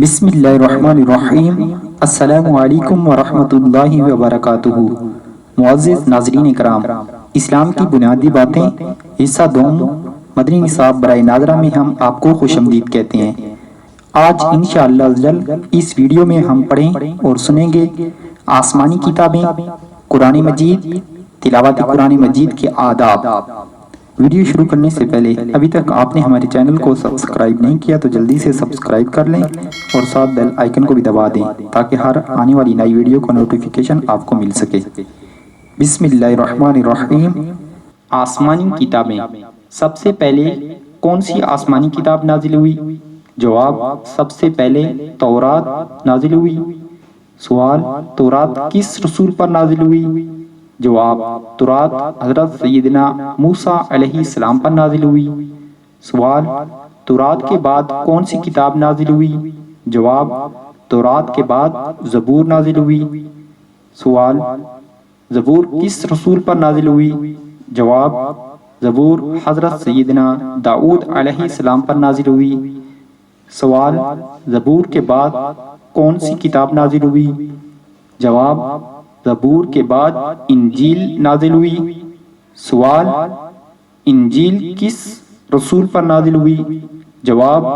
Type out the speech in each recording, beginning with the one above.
بسم اللہ الرحمن الرحیم۔ السلام علیکم ورحمۃ اللہ وبرکاتہ۔ معزز ناظرین کرام، اسلام کی بنیادی باتیں حصہ دوم مدنی نصاب برائے ناظرہ میں ہم آپ کو خوش آمدید کہتے ہیں۔ آج انشاءاللہ عزوجل اس ویڈیو میں ہم پڑھیں اور سنیں گے آسمانی کتابیں، قرآن مجید، تلاوت قرآن مجید کے آداب۔ ویڈیو شروع کرنے سے پہلے ابھی تک آپ نے ہمارے چینل کو سبسکرائب نہیں کیا تو جلدی سے سبسکرائب کر لیں اور ساتھ بیل آئیکن کو بھی دبا دیں تاکہ ہر آنے والی نئی ویڈیو کا نوٹیفیکیشن آپ کو مل سکے۔ بسم اللہ الرحمن الرحیم۔ آسمانی کتابیں، سب سے پہلے کون سی آسمانی کتاب نازل ہوئی؟ جواب، سب سے پہلے تورات نازل ہوئی۔ سوال، تورات کس رسول پر نازل ہوئی؟ جواب، تورات حضرت سیدنا موسیٰ علیہ السلام پر نازل ہوئی۔ سوال، تورات کے بعد کون سی کتاب نازل ہوئی؟ جواب، تورات کے بعد زبور نازل ہوئی۔ سوال، زبور کس رسول پر نازل ہوئی؟ جواب، زبور حضرت سیدنا داؤد علیہ السلام پر نازل ہوئی۔ سوال، زبور کے بعد کون سی کتاب نازل ہوئی؟ جواب، زبور کے بعد انجیل نازل ہوئی۔ سوال، انجیل کس رسول پر نازل ہوئی؟ جواب،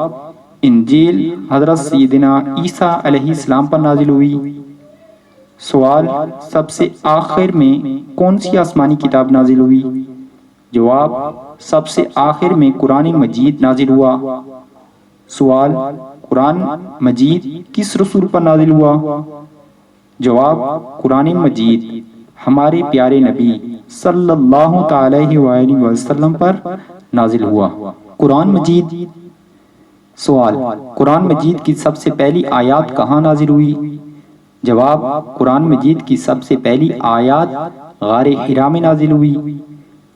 انجیل حضرت سیدنا عیسیٰ علیہ السلام پر نازل ہوئی۔ سوال، سب سے آخر میں کون سی آسمانی کتاب نازل ہوئی؟ جواب، سب سے آخر میں قرآن مجید نازل ہوا۔ سوال، قرآن مجید کس رسول پر نازل ہوا؟ جواب، قرآن مجید ہمارے پیارے نبی صلی اللہ تعالی وآلہ وسلم پر نازل ہوا۔ قرآن مجید۔ سوال، قرآن مجید کی سب سے پہلی آیات کہاں نازل ہوئی؟ جواب، قرآن مجید کی سب سے پہلی آیات غار حرا میں نازل ہوئی۔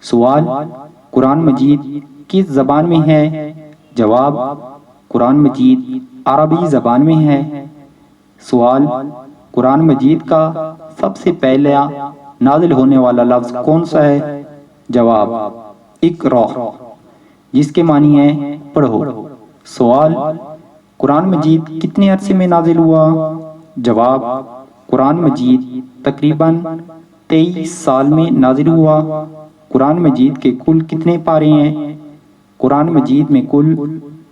سوال، قرآن مجید کس زبان میں ہے؟ جواب، قرآن مجید عربی زبان میں ہے۔ سوال، قرآن مجید کا سب سے پہلا نازل ہونے والا لفظ کون سا ہے؟ جواب، اقرا، جس کے معنی ہے پڑھو۔ سوال، قرآن مجید کتنے عرصے میں نازل ہوا؟ جواب، قرآن مجید تقریباً 23 سال میں نازل ہوا۔ قرآن مجید کے کل کتنے پارے ہیں؟ قرآن مجید میں کل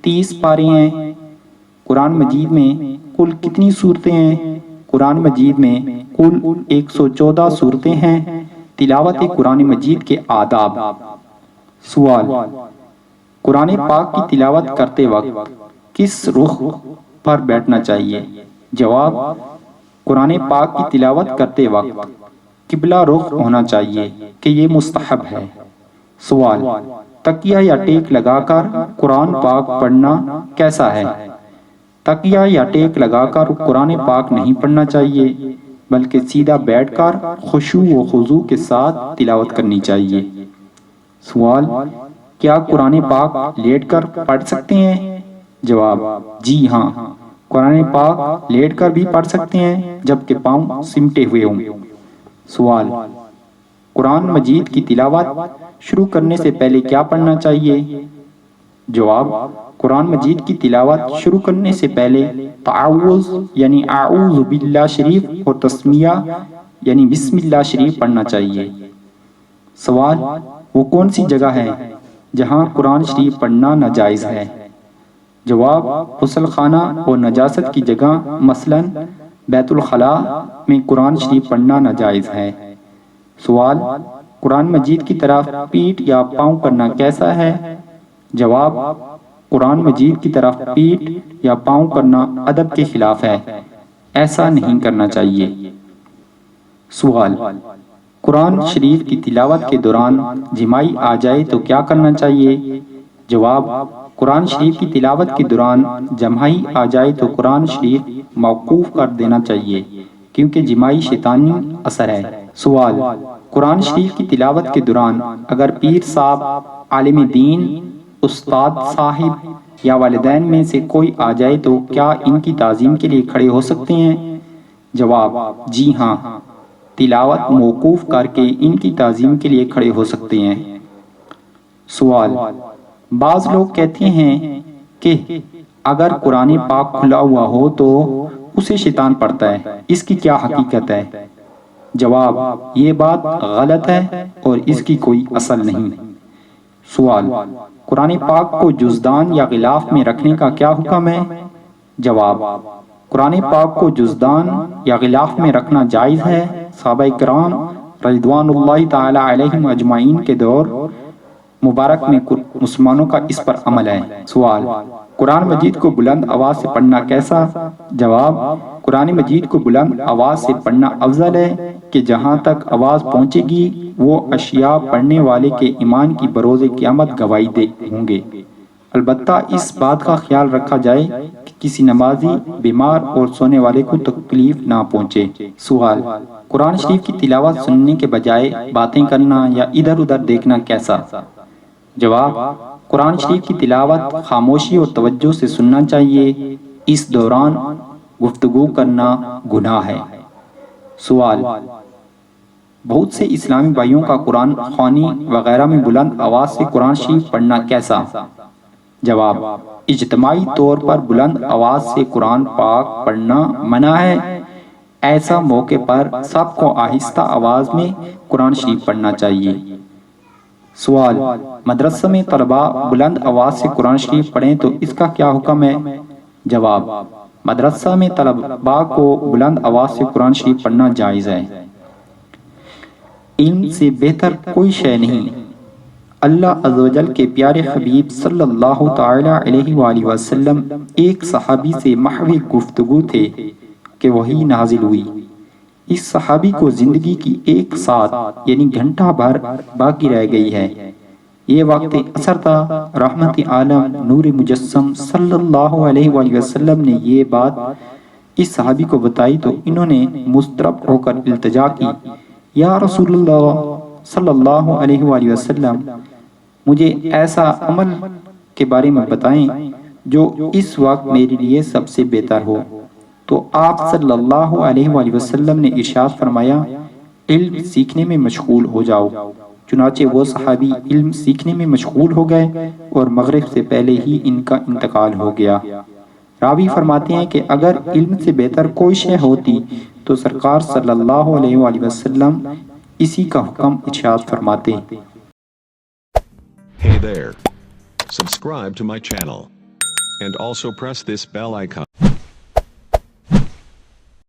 30 پارے ہیں۔ قرآن مجید میں کل کتنی سورتیں ہیں؟ قرآن مجید میں کل 114 سورتیں ہیں۔ تلاوت قرآن مجید کے آداب۔ سوال، قرآن پاک کی تلاوت کرتے وقت کس رخ پر بیٹھنا چاہیے؟ جواب، قرآن پاک کی تلاوت کرتے وقت قبلہ رخ ہونا چاہیے کہ یہ مستحب ہے۔ سوال، تکیہ یا ٹیک لگا کر قرآن پاک پڑھنا کیسا ہے؟ تکیہ یا ٹیک لگا کر قرآن پاک نہیں پڑھنا چاہیے بلکہ سیدھا بیٹھ کر خشوع و خضوع کے ساتھ تلاوت کرنی چاہیے۔ سوال، کیا قرآن پاک لیٹ کر پڑھ سکتے ہیں؟ جواب، جی ہاں، قرآن پاک لیٹ کر بھی پڑھ سکتے ہیں جبکہ پاؤں سمٹے ہوئے ہوں۔ سوال، قرآن مجید کی تلاوت شروع کرنے سے پہلے کیا پڑھنا چاہیے؟ جواب، قرآن مجید کی تلاوت شروع کرنے سے پہلے تعوذ یعنی اعوذ باللہ شریف اور تسمیہ یعنی بسم اللہ شریف پڑھنا چاہیے۔ سوال، وہ کون سی جگہ ہے جہاں قرآن شریف پڑھنا ناجائز ہے؟ جواب، غسل خانہ اور نجاست کی جگہ مثلاً بیت الخلاء میں قرآن شریف پڑھنا ناجائز ہے۔ سوال، قرآن مجید کی طرف پیٹھ یا پاؤں کرنا کیسا ہے؟ جواب، قرآن مجید کی طرف پیٹھ یا پاؤں کرنا ادب کے خلاف ہے، ایسا نہیں کرنا چاہیے۔ سوال، قرآن شریف کی تلاوت کے دوران جمائی آ جائے تو کیا کرنا چاہیے؟ جواب، قرآن شریف کی تلاوت کے دوران جمائی آ جائے تو قرآن شریف موقوف کر دینا چاہیے کیونکہ جمائی شیطانی اثر ہے۔ سوال، قرآن شریف کی تلاوت کے دوران اگر پیر صاحب، عالم دین، استاد صاحب یا والدین میں سے کوئی آ جائے تو کیا ان کی تعظیم کے لیے کھڑے ہو سکتے ہیں؟ جواب، جی ہاں، تلاوت موقوف کر کے ان کی تعظیم کے لیے کھڑے ہو سکتے ہیں۔ سوال، بعض لوگ کہتے ہیں کہ اگر قرآن پاک کھلا ہوا ہو تو اسے شیطان پڑھتا ہے، اس کی کیا حقیقت ہے؟ جواب، یہ بات غلط ہے اور اس کی کوئی اصل نہیں۔ سوال، قرآن پاک کو جزدان یا غلاف میں رکھنے کا کیا حکم ہے؟ جواب، قرآن پاک کو جزدان یا غلاف میں رکھنا جائز ہے۔ صحابہ کرام رضوان اللہ تعالی علیہم اجمعین کے دور مبارک میں مسلمانوں کا اس پر عمل ہے۔ سوال، قرآن مجید کو بلند آواز سے پڑھنا کیسا؟ جواب، قرآن مجید کو بلند آواز سے پڑھنا افضل ہے کہ جہاں تک آواز پہنچے گی وہ اشیاء پڑھنے والے کے ایمان کی بروز قیامت گواہی دے ہوں گے۔ البتہ اس بات کا خیال رکھا جائے کہ کسی نمازی، بیمار اور سونے والے کو تکلیف نہ پہنچے۔ سوال، قرآن شریف کی تلاوت سننے کے بجائے باتیں کرنا یا ادھر ادھر دیکھنا کیسا؟ جواب، قرآن شریف کی تلاوت خاموشی اور توجہ سے سننا چاہیے، اس دوران گفتگو کرنا گناہ ہے۔ سوال، بہت سے اسلامی بھائیوں کا قرآن خوانی وغیرہ میں بلند آواز سے قرآن شریف پڑھنا کیسا؟ جواب، اجتماعی طور پر بلند آواز سے قرآن پاک پڑھنا منع ہے۔ ایسا موقع پر سب کو آہستہ آواز میں قرآن شریف پڑھنا چاہیے۔ سوال، مدرسہ میں طلباء بلند آواز سے قرآن شریف پڑھیں تو اس کا کیا حکم ہے؟ جواب، مدرسہ میں طلباء کو بلند آواز سے قرآن شریف پڑھنا جائز ہے۔ علم سے بہتر کوئی شے نہیں۔ اللہ عز و جل کے پیارے حبیب صلی اللہ تعالی علیہ وآلہ وسلم ایک صحابی سے محو گفتگو تھے کہ وحی نازل ہوئی۔ اس صحابی کو زندگی کی ایک ساتھ یعنی گھنٹہ بھر باقی رہ گئی ہے۔ یہ وقت عصر تھا۔ رحمت عالم نور مجسم صلی اللہ علیہ وآلہ وسلم نے یہ بات اس صحابی کو بتائی تو انہوں نے مضطرب ہو کر التجا کی، یا رسول اللہ صلی اللہ علیہ وآلہ وسلم، مجھے ایسا عمل کے بارے میں بتائیں جو اس وقت میرے لیے سب سے بہتر ہو۔ تو آپ صلی اللہ علیہ وآلہ وسلم نے ارشاد فرمایا، علم سیکھنے میں مشغول ہو جاؤ۔ چنانچہ وہ صحابی علم سیکھنے میں مشغول ہو گئے اور مغرب سے پہلے ہی ان کا انتقال ہو گیا۔ راوی فرماتے ہیں کہ اگر علم سے بہتر کوئی شے ہوتی تو سرکار صلی اللہ علیہ وآلہ وسلم اسی کا حکم ارشاد فرماتے۔ Hey there. Subscribe to my channel. And also press this bell icon.